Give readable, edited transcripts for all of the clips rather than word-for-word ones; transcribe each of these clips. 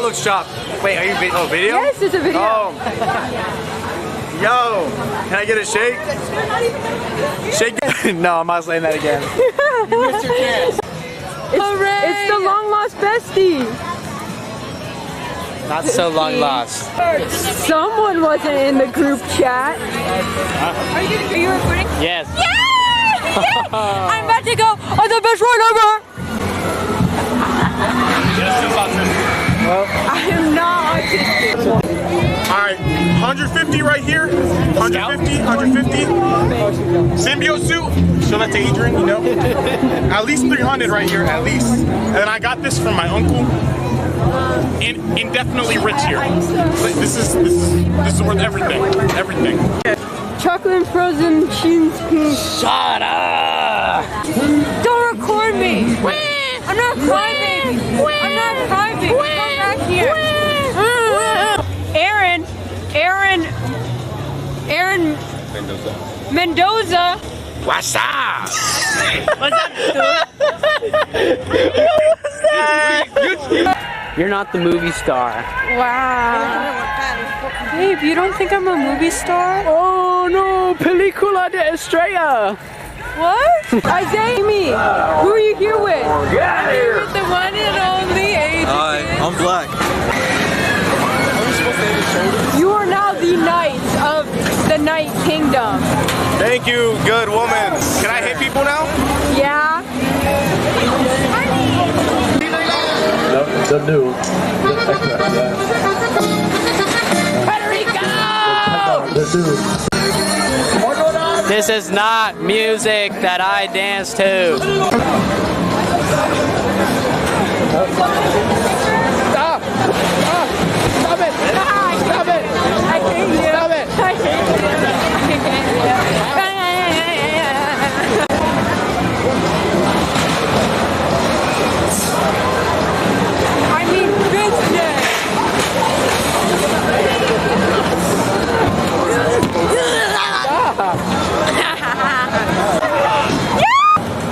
looks chopped. Wait, are you video? Yes, it's a video. Oh. Yo, can I get a shake? Shake. No, I'm not saying that again. You missed your chance. It's the long lost bestie. Not so long lost. Someone wasn't in the group chat. Are you recording? Yes. Yeah! I'm about to go on the best ride ever! Well, I am not autistic. Alright, 150 right here. 150, 150. Symbiote suit. Show that to Adrian, you know. At least 300 right here, at least. And then I got this from my uncle. Indefinitely rich here. This is worth everything. Everything. Chocolate and frozen cheese pizza. Shut up! Don't record me! I'm not climbing! I'm not climbing! Come back here! Aaron Mendoza. What's up? What's up, dude? You're not the movie star. Wow. Babe, you don't think I'm a movie star? Oh no, película de estrella. What? Isaiah, me. Who are you here with? Get here. With the one and only Adrian. Hi, I'm black. You are now the knight of the Night Kingdom. Thank you, good woman. Can I hit people now? Yeah? The new. The new. This is not music that I dance to. Stop! Stop it! Stop it! I hate you! Stop it! I hate you! I mean business!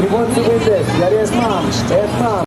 He wants to win this. That is mom. That's mom.